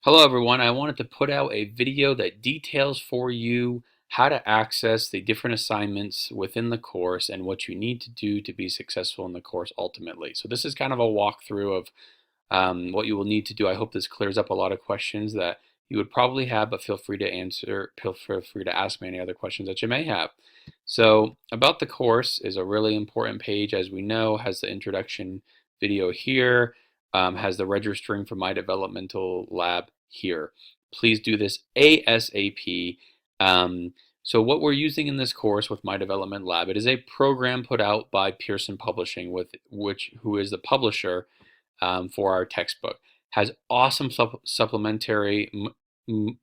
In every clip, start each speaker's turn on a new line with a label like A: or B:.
A: Hello everyone, I wanted to put out a video that details for you how to access the different assignments within the course and what you need to do to be successful in the course ultimately. So this is kind of a walkthrough of what you will need to do. I hope this clears up a lot of questions that you would probably have, but feel free to ask me any other questions that you may have. So about the course is a really important page, as we know, has the introduction video here, has the registering for My Developmental Lab here. Please do this ASAP. So what we're using in this course with My Development Lab, it is a program put out by Pearson Publishing, who is the publisher for our textbook. Has awesome supplementary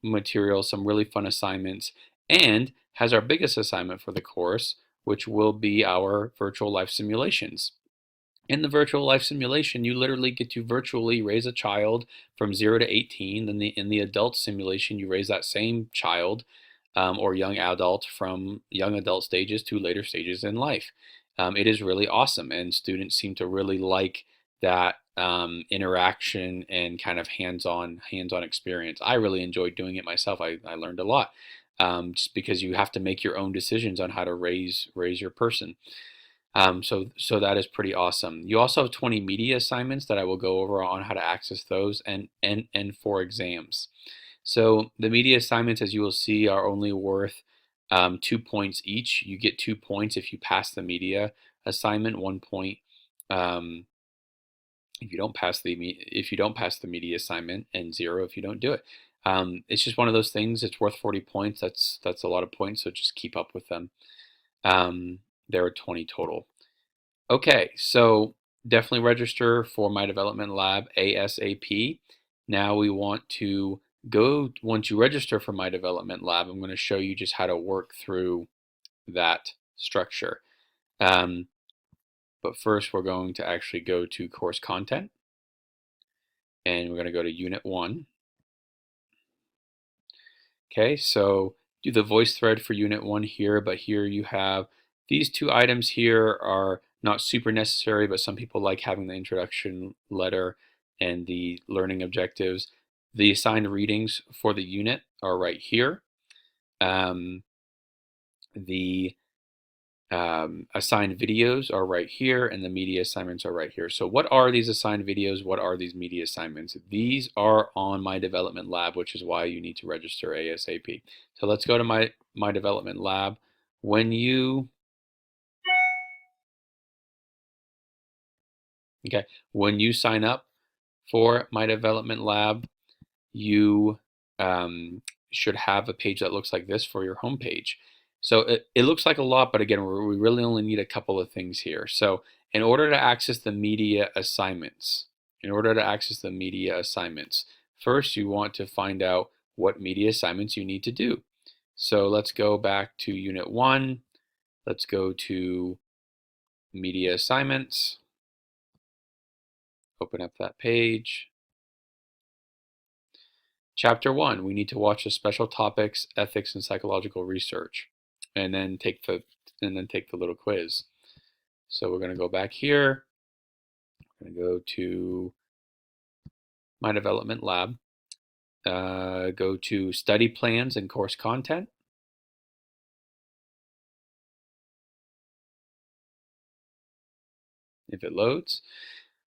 A: material, some really fun assignments, and has our biggest assignment for the course, which will be our virtual life simulations. In the virtual life simulation, you literally get to virtually raise a child from 0 to 18. Then in the adult simulation, you raise that same child or young adult from young adult stages to later stages in life. It is really awesome, and students seem to really like that interaction and kind of hands-on experience. I really enjoyed doing it myself. I learned a lot just because you have to make your own decisions on how to raise your person. So that is pretty awesome. You also have 20 media assignments that I will go over on how to access those and for exams. So the media assignments, as you will see, are only worth 2 points each. You get 2 points if you pass the media assignment, 1 point if you don't pass the media assignment, and 0 if you don't do it. It's just one of those things. It's worth 40 points. That's a lot of points. So just keep up with them. There are 20 total. Okay, so definitely register for My Development Lab ASAP. Now we want to once you register for My Development Lab, I'm going to show you just how to work through that structure. But first we're going to actually go to course content, and we're going to go to Unit 1. Okay, so do the voice thread for Unit 1 here, but here you have these 2 items here are not super necessary, but some people like having the introduction letter and the learning objectives. The assigned readings for the unit are right here. The assigned videos are right here, and the media assignments are right here. So what are these assigned videos? What are these media assignments? These are on My Development Lab, which is why you need to register ASAP. So let's go to My Development Lab. When you sign up for My Development Lab, you should have a page that looks like this for your home page. So it looks like a lot, but again, we really only need a couple of things here. So in order to access the media assignments, first you want to find out what media assignments you need to do. So let's go back to Unit 1. Let's go to Media Assignments. Open up that page. Chapter 1, we need to watch the special topics, ethics, and psychological research, and then take the little quiz. So we're going to go back here. We're going to go to My Development Lab. Go to Study Plans and Course Content. If it loads.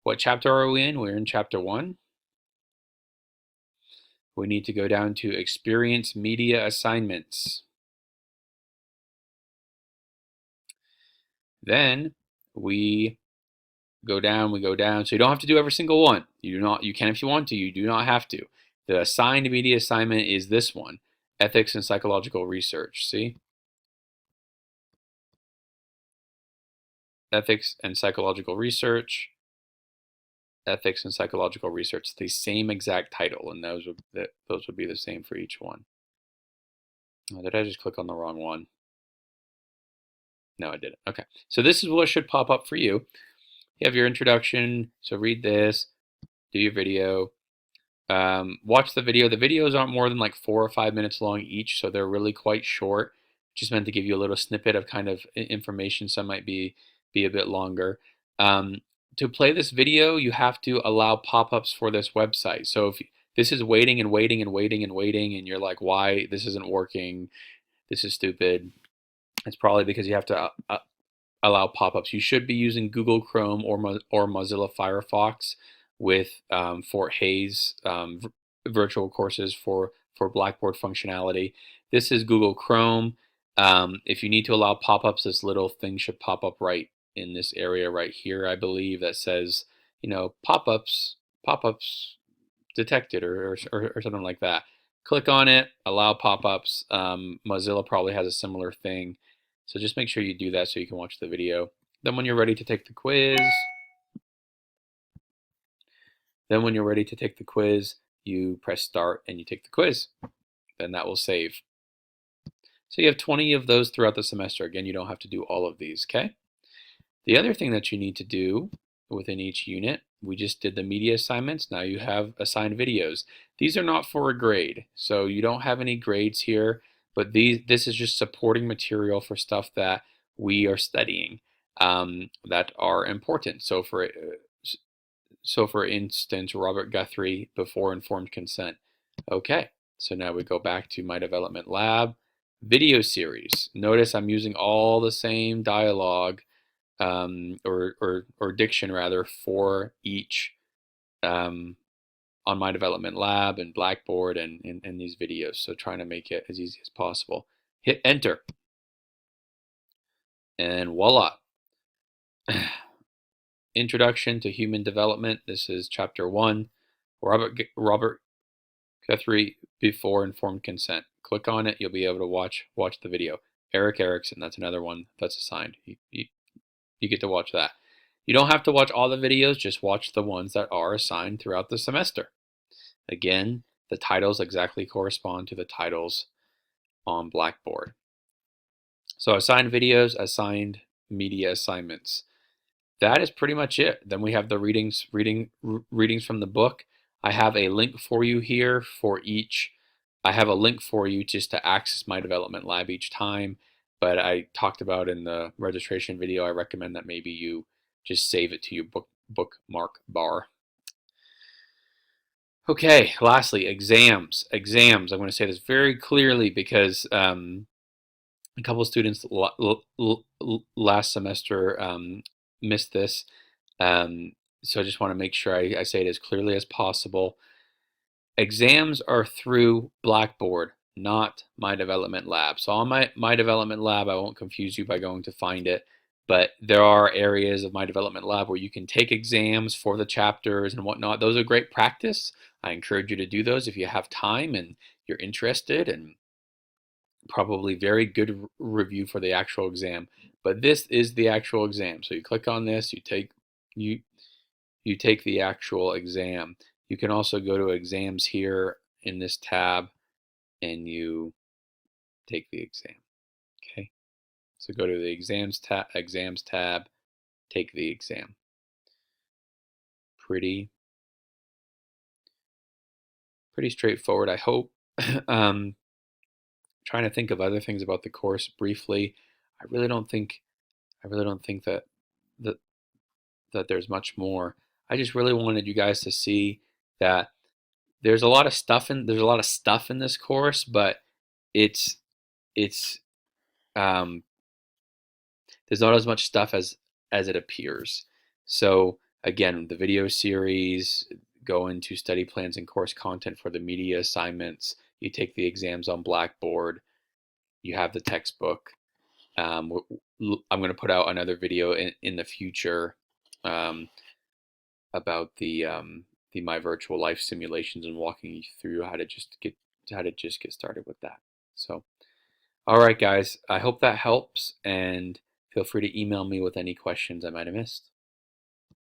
A: What chapter are we in? We're in Chapter 1. We need to go down to Experience Media Assignments. Then we go down. So you don't have to do every single one. You can if you want to. You do not have to. The assigned media assignment is this one, Ethics and Psychological Research. See? Ethics and Psychological Research. Ethics and Psychological Research. The same exact title, and those would be the same for each one. Oh, did I just click on the wrong one? No, I didn't. Okay, so this is what should pop up for you. You have your introduction, so read this, do your video, watch the video. The videos aren't more than like 4 or 5 minutes long each, so they're really quite short. Just meant to give you a little snippet of kind of information. Some might be a bit longer. To play this video, you have to allow pop-ups for this website. So this is waiting and waiting and waiting and waiting, and you're like, why this isn't working? This is stupid. It's probably because you have to allow pop-ups. You should be using Google Chrome or Mozilla Firefox with Fort Hayes virtual courses for Blackboard functionality. This is Google Chrome. If you need to allow pop-ups, this little thing should pop up right in this area right here, I believe, that says, pop-ups detected or something like that. Click on it, allow pop-ups. Mozilla probably has a similar thing. So just make sure you do that so you can watch the video. Then when you're ready to take the quiz, you press start and you take the quiz. Then that will save. So you have 20 of those throughout the semester. Again, you don't have to do all of these, okay? The other thing that you need to do within each unit, we just did the media assignments. Now you have assigned videos. These are not for a grade, so you don't have any grades here, but this is just supporting material for stuff that we are studying that are important. So for instance, Robert Guthrie, before informed consent. Okay, so now we go back to my development lab. Video series. Notice I'm using all the same dialogue or diction rather for each on my development lab and Blackboard and these videos. So trying to make it as easy as possible. Hit enter and voila. Introduction to Human Development. This is chapter 1. Robert Guthrie, before informed consent. Click on it. You'll be able to watch the video. Eric Erickson. That's another one that's assigned. You get to watch that. You don't have to watch all the videos, just watch the ones that are assigned throughout the semester. Again, the titles exactly correspond to the titles on Blackboard. So assigned videos, assigned media assignments. That is pretty much it. Then we have the readings from the book. I have a link for you here for each. I have a link for you just to access my development lab each time. But I talked about in the registration video, I recommend that maybe you just save it to your bookmark bar. Okay, lastly, exams. Exams. I'm going to say this very clearly because a couple of students last semester missed this. So I just want to make sure I say it as clearly as possible. Exams are through Blackboard, not my development lab. So on my development lab, I won't confuse you by going to find it, but there are areas of my development lab where you can take exams for the chapters and whatnot. Those are great practice. I encourage you to do those if you have time and you're interested, and probably very good review for the actual exam. But this is the actual exam. So you click on this, you take the actual exam. You can also go to exams here in this tab and you take the exam. Okay. So go to the exams tab, take the exam. Pretty straightforward, I hope. Trying to think of other things about the course briefly. I really don't think that there's much more. I just really wanted you guys to see that there's a lot of stuff in this course, but it's there's not as much stuff as it appears. So again, the video series, go into study plans and course content for the media assignments. You take the exams on Blackboard. You have the textbook. I'm going to put out another video in the future about the my virtual life simulations and walking you through how to just get started with that. So, all right, guys, I hope that helps, and feel free to email me with any questions I might have missed.